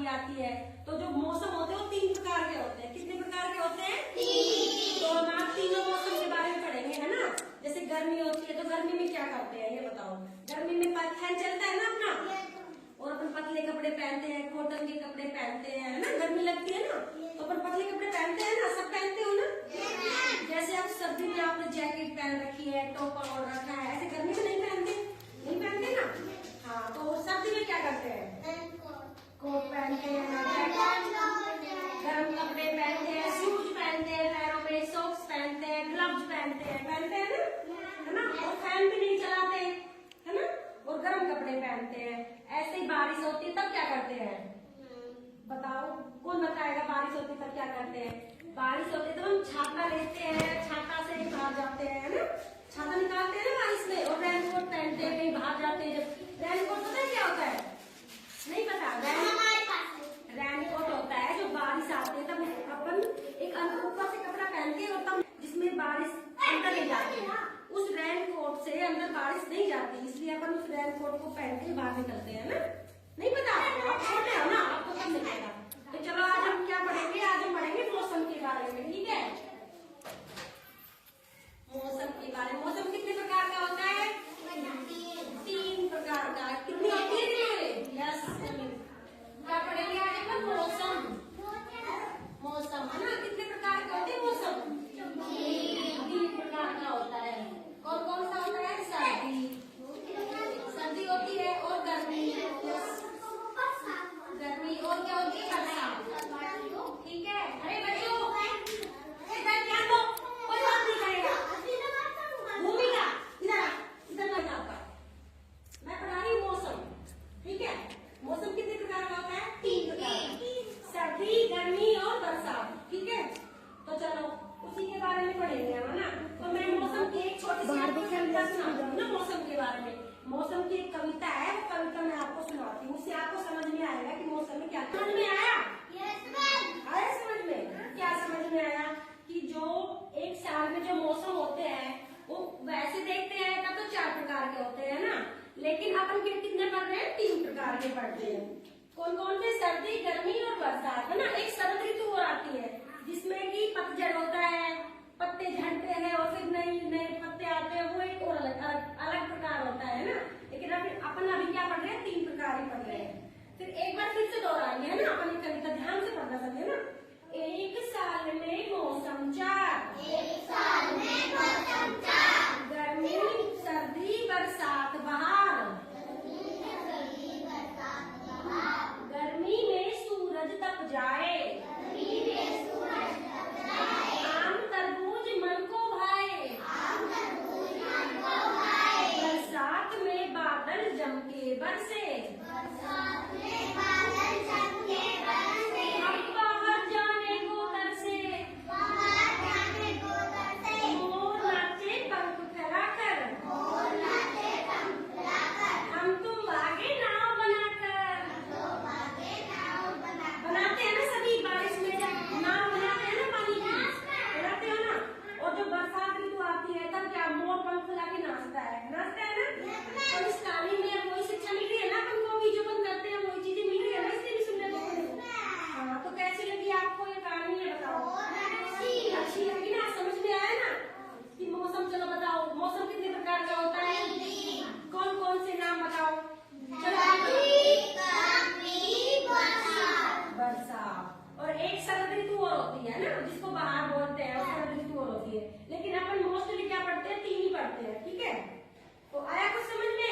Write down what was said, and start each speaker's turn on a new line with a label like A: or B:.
A: आती है। तो जो मौसम होते हैं वो 3 प्रकार के होते हैं। कितने प्रकार के होते हैं? 3। तो हम आज तीनों मौसम के बारे में पढ़ेंगे, है ना। जैसे गर्मी होती है तो गर्मी में क्या करते हैं ये बताओ। गर्मी में फैन चलता है ना अपना, और अपन पतले कपड़े पहनते हैं, कॉटन के कपड़े पहनते हैं, है ना। गर्मी लगती है ना तो अपन पतले कपड़े पहनते हैं ना, सब पहनते हो ना। जैसे आप सर्दी में आपने जैकेट पहन रखी है, टोपा ओढ़ रखा है, ऐसे गर्मी में नहीं पहनते, नहीं पहनते ना। हाँ, तो सर्दी में क्या करते हैं? कोट पहनते हैं, गर्म कपड़े पहनते हैं, शूज पहनते हैं, पैरों में सॉक्स पहनते हैं, ग्लव्स पहनते हैं ना, है ना। और फैन भी नहीं चलाते, है ना, और गर्म कपड़े पहनते हैं। ऐसे ही बारिश होती है तब क्या करते हैं? बताओ, कौन बताएगा बारिश होती है तब क्या करते हैं? बारिश होती है तो हम छाता लेते हैं, छाता से बाहर जाते हैं, है ना। छाता निकालते हैं ना बारिश में, और रेनकोट पहनते हैं, कहीं बाहर जाते हैं। जब रेनकोट पता है क्या होता है? नहीं पता? रेनकोट होता है जो बारिश आती है तब अपन एक ऊपर से कपड़ा पहनते हैं और तब जिसमें बारिश अंदर नहीं जाती है। उस रेनकोट से अंदर बारिश नहीं जाती, इसलिए अपन उस रेनकोट को पहन के बाहर निकलते हैं ना। नहीं पता आपको? आप छोटे हो ना, आपको तब नहीं पता। तो चलो आज हम क्या पढ़ेंगे? आज हम पढ़ेंगे मौसम के बारे में, ठीक है। मौसम के बारे में, मौसम कितने प्रकार का होता है? 3 प्रकार का। कितनी होती है? यस, क्या पढ़ेंगे आज अपन? मौसम। मौसम, है ना। कितने प्रकार के होते हैं मौसम? 3 प्रकार का होता है। कौन कौन सा होता है? सर्दी, सर्दी होती है, और गर्मी, गर्मी, और क्या होती है? बरसात, ठीक है। अरे बच्चों इधर ध्यान दो, कोई बात नहीं करेगा, घूमेगा इधर लग जाता। मैं पढ़ा रही मौसम, ठीक है। मौसम कितने प्रकार का होता है? 3 प्रकार, सर्दी, गर्मी और बरसात, ठीक है। तो चलो उसी के बारे में पढ़ेंगे हम, है ना। तो मैं मौसम की एक छोटी सी कविता सुनाती हूँ ना मौसम के बारे में। मौसम की एक कविता है, वो कविता मैं आपको सुनाती हूँ, उससे आपको समझ में आएगा कि मौसम में क्या। समझ में आया? आया समझ में? क्या समझ में आया? कि जो एक साल में जो मौसम होते हैं वो वैसे देखते हैं तब तो 4 प्रकार के होते हैं ना, लेकिन अपन कितने पढ़ रहे हैं? 3 प्रकार के पढ़ते हैं। कौन कौन से? सर्दी, गर्मी और बरसात, है ना। एक शरद ऋतु और आती है जिसमें कि पतझड़ होता है, पत्ते झड़ते हैं और फिर नए नए पत्ते आते हैं, वो एक और अलग प्रकार होता है ना। लेकिन अपन अभी क्या पढ़ रहे हैं? 3 प्रकार ही पढ़ रहे हैं। फिर एक बार फिर से दोहराएंगे, है ना। अपन कविता ध्यान से पढ़ना सकते हैं ना। एक साल में मौसम 4, एक साल में मौसम 4, गर्मी, सर्दी, बरसात, बहार। गर्मी में सूरज तप जाए, आम तरबूज मन को भाए, बरसात में बादल जम के बरसे, हम बाहर जाने को तरसे, मोर नाचे पंख फैलाकर, हम तुम आगे नाव बनाकर। बनाते हैं ना सभी, बारिश में जब नाव बनाते हैं ना पानी की, बनाते हो ना। और जो बरसात ऋतु आती है तब क्या? मोर पंख फैला के नाचता है ना। और इस कहानी में वही शिक्षा मिल रही है ना अपन को भी, जो अपन करते हैं वही चीजें मिल रही है ना, इसलिए भी सुनने को मिलेगी। हाँ, तो कैसी लगी आपको ये कहानी? ये बताओ। अच्छी लगी ना? समझ में आया ना कि मौसम? चलो बताओ मौसम कितने प्रकार का होता है? कौन कौन से नाम बताओ? बरसात, और एक शरद ऋतु और होती है ना जिसको बहार बोलते हैं, और शरद ऋतु और होती है। लेकिन अपन मोस्टली क्या पढ़ते हैं? 3 ही पढ़ते हैं, ठीक है। तो आया कुछ समझ में?